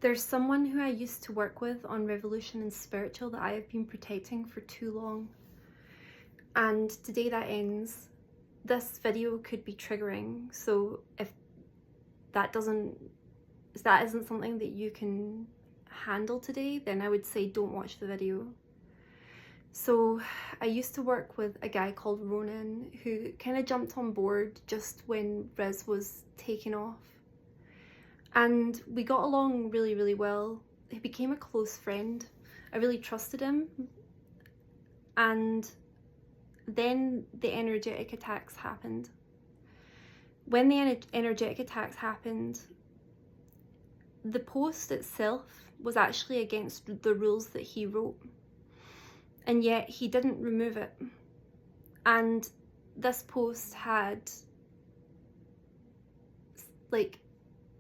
There's someone who I used to work with on Revolution and Spiritual that I have been protecting for too long. And today that ends. This video could be triggering, so if that isn't something that you can handle today, then I would say don't watch the video. So I used to work with a guy called Ronan who kind of jumped on board just when Riz was taking off. And we got along really, really well. He became a close friend. I really trusted him. And then the energetic attacks happened. When the energetic attacks happened, the post itself was actually against the rules that he wrote. And yet he didn't remove it. And this post had like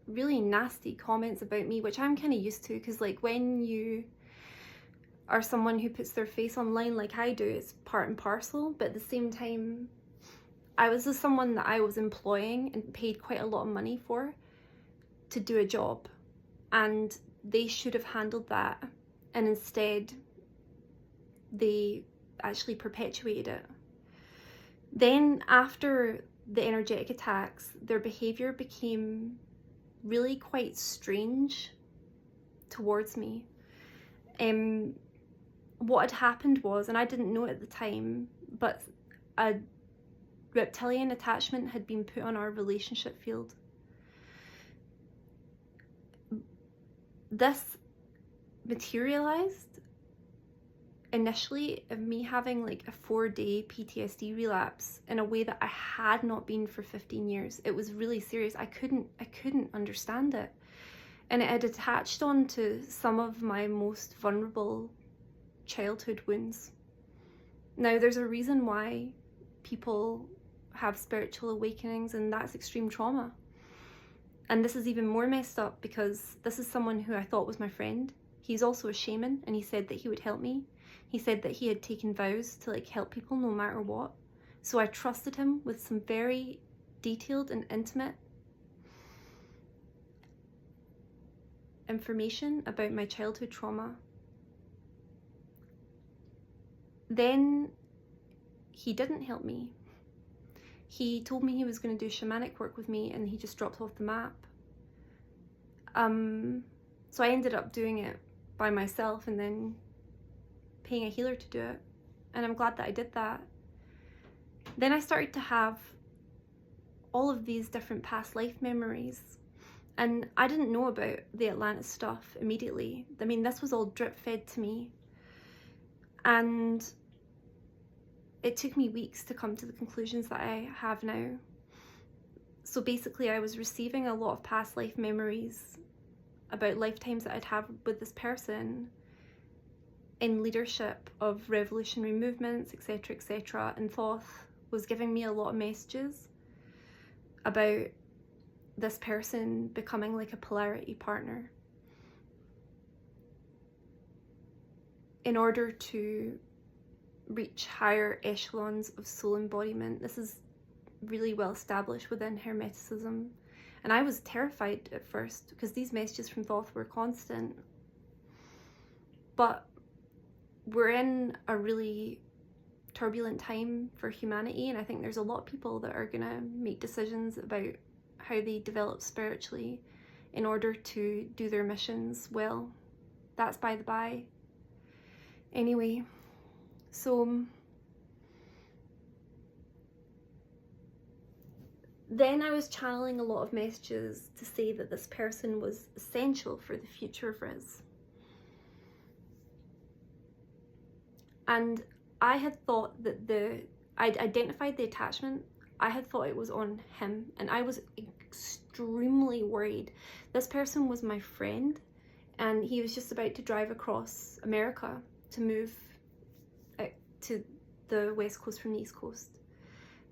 really nasty comments about me, which I'm kind of used to, because like when you are someone who puts their face online like I do, it's part and parcel. But at the same time, I was just someone that I was employing and paid quite a lot of money for to do a job, and they should have handled that, and instead they actually perpetuated it. Then after the energetic attacks, their behavior became really quite strange towards me. What had happened was, and I didn't know it at the time, but a reptilian attachment had been put on our relationship field. This materialized initially of me having like a 4-day PTSD relapse in a way that I had not been for 15 years. It was really serious. I couldn't understand it. And it had attached onto some of my most vulnerable childhood wounds. Now, there's a reason why people have spiritual awakenings, and that's extreme trauma. And this is even more messed up because this is someone who I thought was my friend. He's also a shaman, and he said that he would help me. He said that he had taken vows to like help people no matter what. So I trusted him with some very detailed and intimate information about my childhood trauma. Then he didn't help me. He told me he was going to do shamanic work with me, and he just dropped off the map. So I ended up doing it by myself and then paying a healer to do it, and I'm glad that I did that. Then I started to have all of these different past life memories, and I didn't know about the Atlantis stuff immediately. I mean, this was all drip fed to me, and it took me weeks to come to the conclusions that I have now. So basically I was receiving a lot of past life memories about lifetimes that I'd have with this person in leadership of revolutionary movements, etc., etc. And Thoth was giving me a lot of messages about this person becoming like a polarity partner in order to reach higher echelons of soul embodiment. This is really well established within Hermeticism. And I was terrified at first because these messages from Thoth were constant. But we're in a really turbulent time for humanity, and I think there's a lot of people that are gonna make decisions about how they develop spiritually in order to do their missions well. That's by the by. Anyway, so then I was channeling a lot of messages to say that this person was essential for the future of Riz. And I had thought that I'd identified the attachment. I had thought it was on him, and I was extremely worried. This person was my friend, and he was just about to drive across America to move to the West Coast from the East Coast.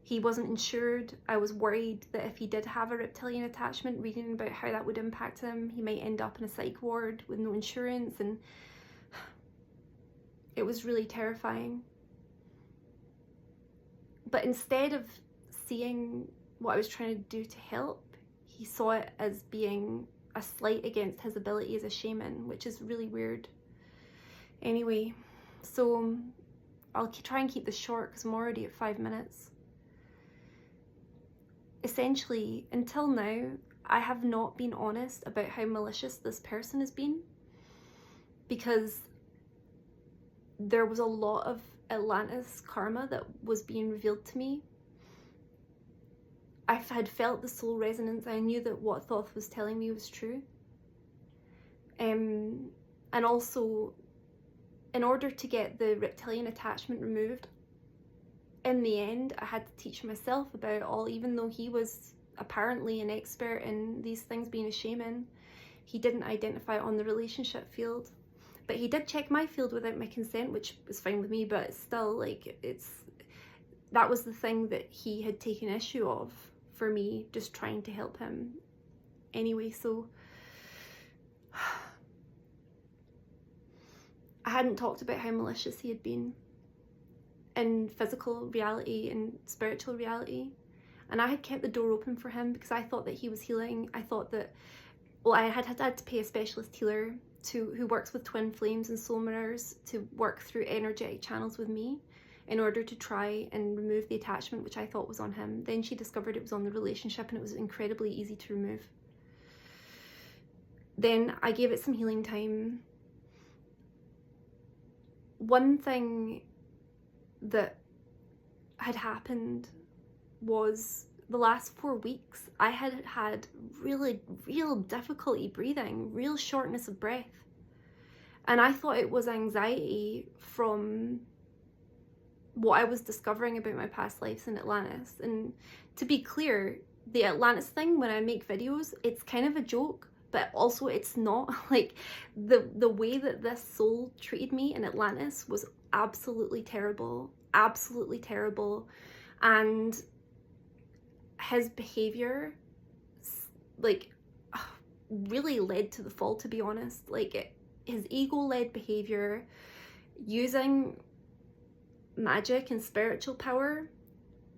He wasn't insured. I was worried that if he did have a reptilian attachment, reading about how that would impact him, he might end up in a psych ward with no insurance, and it was really terrifying. But instead of seeing what I was trying to do to help, he saw it as being a slight against his ability as a shaman, which is really weird. Anyway, so I'll try and keep this short because I'm already at 5 minutes. Essentially, until now, I have not been honest about how malicious this person has been, because there was a lot of Atlantis karma that was being revealed to me. I had felt the soul resonance. I knew that what Thoth was telling me was true. And also, in order to get the reptilian attachment removed, in the end, I had to teach myself about it all. Even though he was apparently an expert in these things, being a shaman, he didn't identify on the relationship field. But he did check my field without my consent, which was fine with me, but still, like, that was the thing that he had taken issue of for me, just trying to help him. Anyway, so I hadn't talked about how malicious he had been in physical reality and spiritual reality, and I had kept the door open for him because I thought that he was healing. I thought that, well, I had to pay a specialist healer who works with twin flames and soul mirrors to work through energetic channels with me in order to try and remove the attachment, which I thought was on him. Then she discovered it was on the relationship, and it was incredibly easy to remove. Then I gave it some healing time. One thing that had happened was the last 4 weeks I had had real difficulty breathing, real shortness of breath. And I thought it was anxiety from what I was discovering about my past lives in Atlantis. And to be clear, the Atlantis thing, when I make videos, it's kind of a joke, but also it's not. Like, the way that this soul treated me in Atlantis was absolutely terrible, and his behavior, like, really led to the fall, to be honest. Like, his ego-led behavior, using magic and spiritual power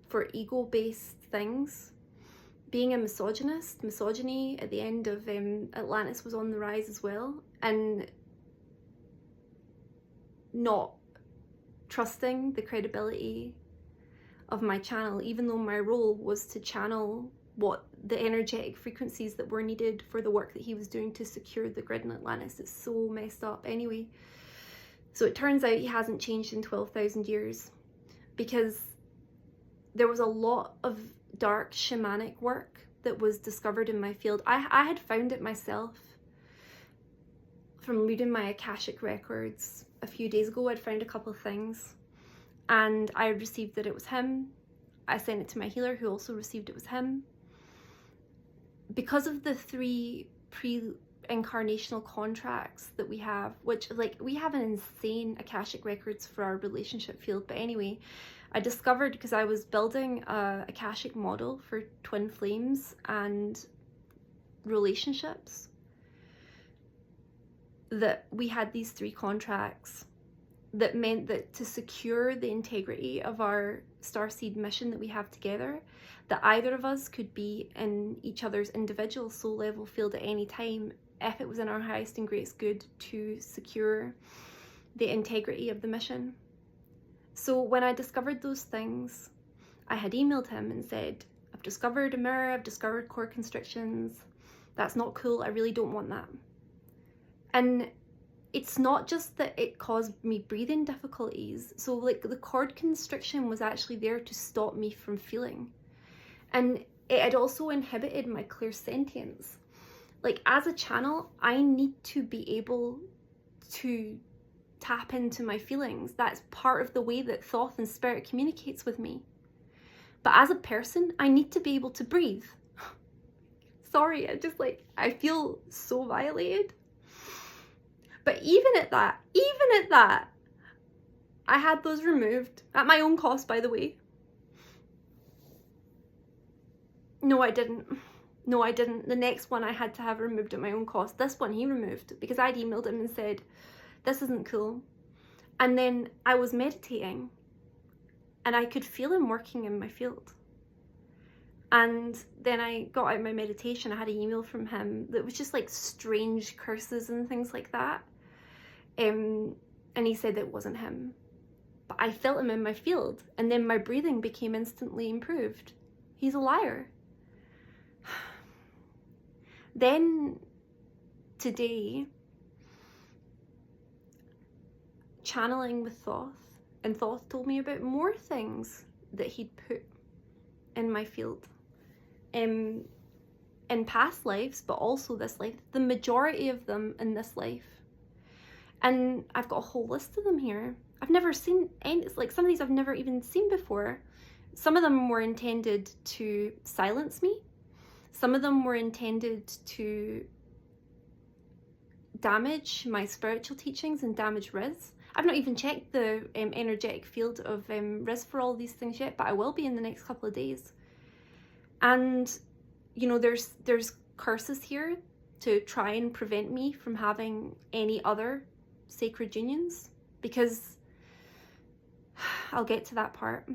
for ego-based things, being a misogynist. Misogyny at the end of Atlantis was on the rise as well, and not trusting the credibility of my channel, even though my role was to channel what the energetic frequencies that were needed for the work that he was doing to secure the grid in Atlantis. It's so messed up. Anyway, so it turns out he hasn't changed in 12,000 years, because there was a lot of dark shamanic work that was discovered in my field. I had found it myself from reading my Akashic records a few days ago. I'd found a couple of things, and I received that it was him. I sent it to my healer, who also received it was him. Because of the 3 pre-incarnational contracts that we have, which, like, we have an insane Akashic records for our relationship field. But anyway, I discovered, because I was building a Akashic model for twin flames and relationships, that we had these 3 contracts that meant that to secure the integrity of our starseed mission that we have together, that either of us could be in each other's individual soul level field at any time, if it was in our highest and greatest good to secure the integrity of the mission. So when I discovered those things, I had emailed him and said, I've discovered a mirror, I've discovered core constrictions. That's not cool, I really don't want that. And it's not just that it caused me breathing difficulties. So, like, the cord constriction was actually there to stop me from feeling. And it had also inhibited my clairsentience. Like, as a channel, I need to be able to tap into my feelings. That's part of the way that Thoth and Spirit communicates with me. But as a person, I need to be able to breathe. Sorry, I feel so violated. But even at that, I had those removed at my own cost, by the way. No, I didn't. The next one I had to have removed at my own cost. This one he removed because I'd emailed him and said, this isn't cool. And then I was meditating and I could feel him working in my field. And then I got out my meditation. I had an email from him that was just like strange curses and things like that. And he said it wasn't him. But I felt him in my field, and then my breathing became instantly improved. He's a liar. Then today, channeling with Thoth, and Thoth told me about more things that he'd put in my field. In past lives, but also this life. The majority of them in this life. And I've got a whole list of them here. I've never seen any, it's like some of these I've never even seen before. Some of them were intended to silence me. Some of them were intended to damage my spiritual teachings and damage Riz. I've not even checked the energetic field of Riz for all these things yet, but I will be in the next couple of days. And, you know, there's curses here to try and prevent me from having any other sacred unions, because I'll get to that part.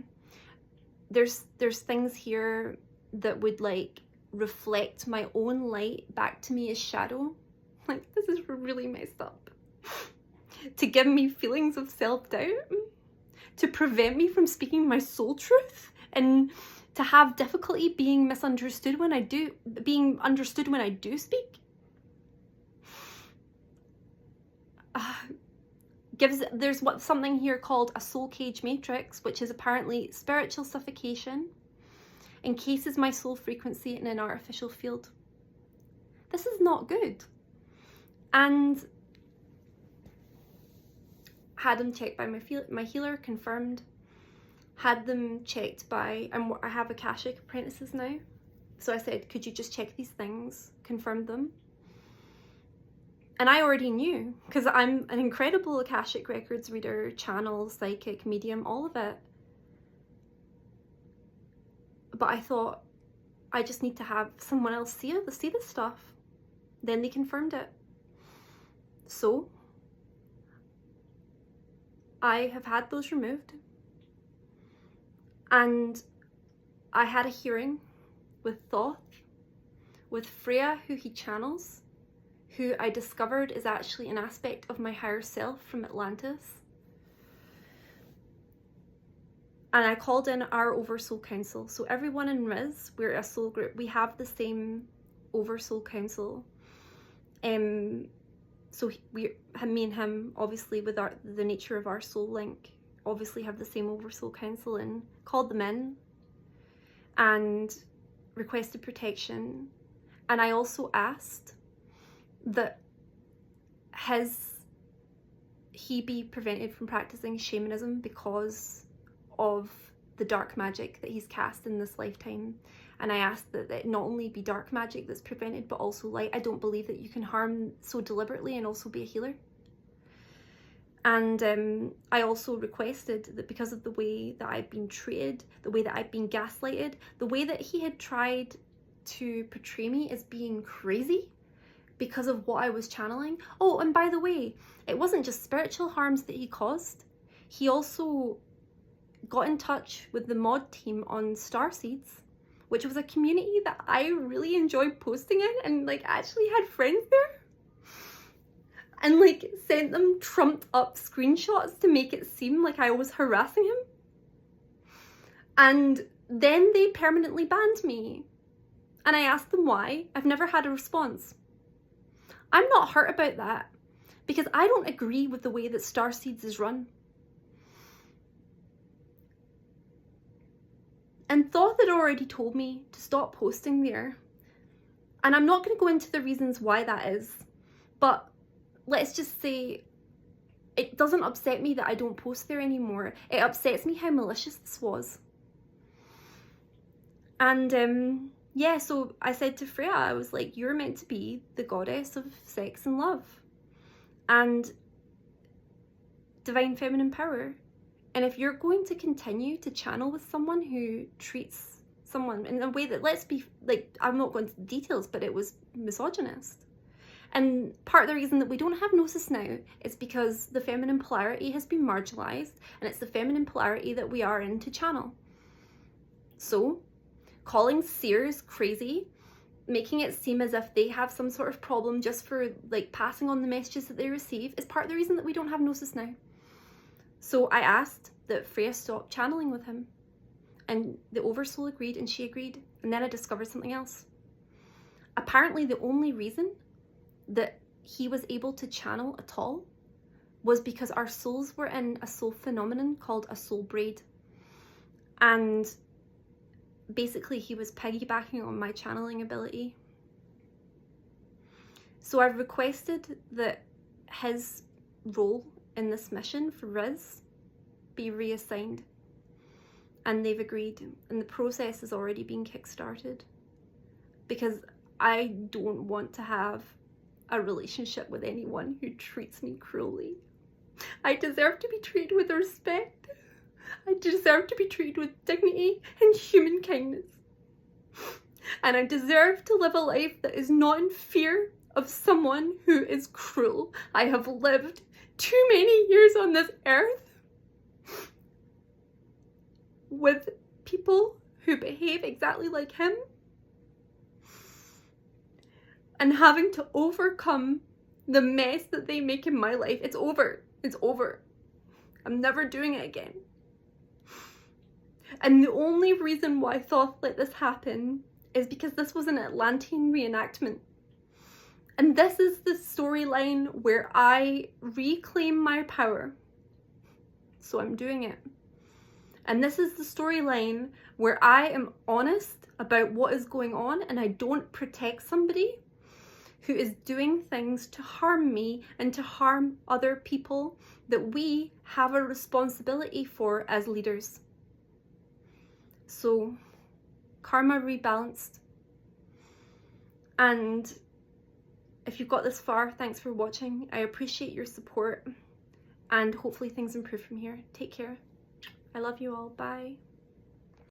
There's things here that would like reflect my own light back to me as shadow. Like, this is really messed up. To give me feelings of self-doubt, to prevent me from speaking my soul truth, and to have difficulty being understood when I do speak. There's something here called a soul cage matrix, which is apparently spiritual suffocation, encases my soul frequency in an artificial field. This is not good. And had them checked by my healer, confirmed. Had them checked by, I have Akashic apprentices now. So I said, could you just check these things? Confirmed them. And I already knew, because I'm an incredible Akashic Records reader, channel, psychic, medium, all of it. But I thought, I just need to have someone else see this stuff. Then they confirmed it. So, I have had those removed. And I had a hearing with Thoth, with Freya, who he channels, who I discovered is actually an aspect of my higher self from Atlantis. And I called in our Oversoul Council. So everyone in Riz, we're a soul group, we have the same Oversoul Council. So me and him, obviously with the nature of our soul link, obviously have the same Oversoul Council, and called them in and requested protection. And I also asked that he be prevented from practicing shamanism because of the dark magic that he's cast in this lifetime. And I asked that it not only be dark magic that's prevented, but also light. I don't believe that you can harm so deliberately and also be a healer. And I also requested that because of the way that I've been treated, the way that I've been gaslighted, the way that he had tried to portray me as being crazy because of what I was channeling. Oh, and by the way, it wasn't just spiritual harms that he caused. He also got in touch with the mod team on Starseeds, which was a community that I really enjoyed posting in, and like actually had friends there. And like sent them trumped up screenshots to make it seem like I was harassing him. And then they permanently banned me. And I asked them why. I've never had a response. I'm not hurt about that, because I don't agree with the way that Starseeds is run. And Thoth had already told me to stop posting there. And I'm not going to go into the reasons why that is, but let's just say it doesn't upset me that I don't post there anymore. It upsets me how malicious this was. And yeah, so I said to Freya, I was like, you're meant to be the goddess of sex and love and divine feminine power. And if you're going to continue to channel with someone who treats someone in a way that, let's be like, I'm not going into the details, but it was misogynist. And part of the reason that we don't have Gnosis now is because the feminine polarity has been marginalized, and it's the feminine polarity that we are in to channel. So calling seers crazy, making it seem as if they have some sort of problem just for like passing on the messages that they receive, is part of the reason that we don't have Gnosis now. So I asked that Freya stop channeling with him, and the Oversoul agreed, and she agreed, and then I discovered something else. Apparently the only reason that he was able to channel at all was because our souls were in a soul phenomenon called a soul braid, and basically he was piggybacking on my channeling ability. So I've requested that his role in this mission for Riz be reassigned, and they've agreed, and the process has already been kickstarted, because I don't want to have a relationship with anyone who treats me cruelly. I deserve to be treated with respect. I deserve to be treated with dignity and human kindness. And I deserve to live a life that is not in fear of someone who is cruel. I have lived too many years on this earth with people who behave exactly like him, and having to overcome the mess that they make in my life. It's over. It's over. I'm never doing it again. And the only reason why I thought let this happen is because this was an Atlantean reenactment. And this is the storyline where I reclaim my power. So I'm doing it. And this is the storyline where I am honest about what is going on, and I don't protect somebody who is doing things to harm me and to harm other people that we have a responsibility for as leaders. So, karma rebalanced. And if you've got this far, thanks for watching. I appreciate your support, and hopefully things improve from here. Take care. I love you all. Bye.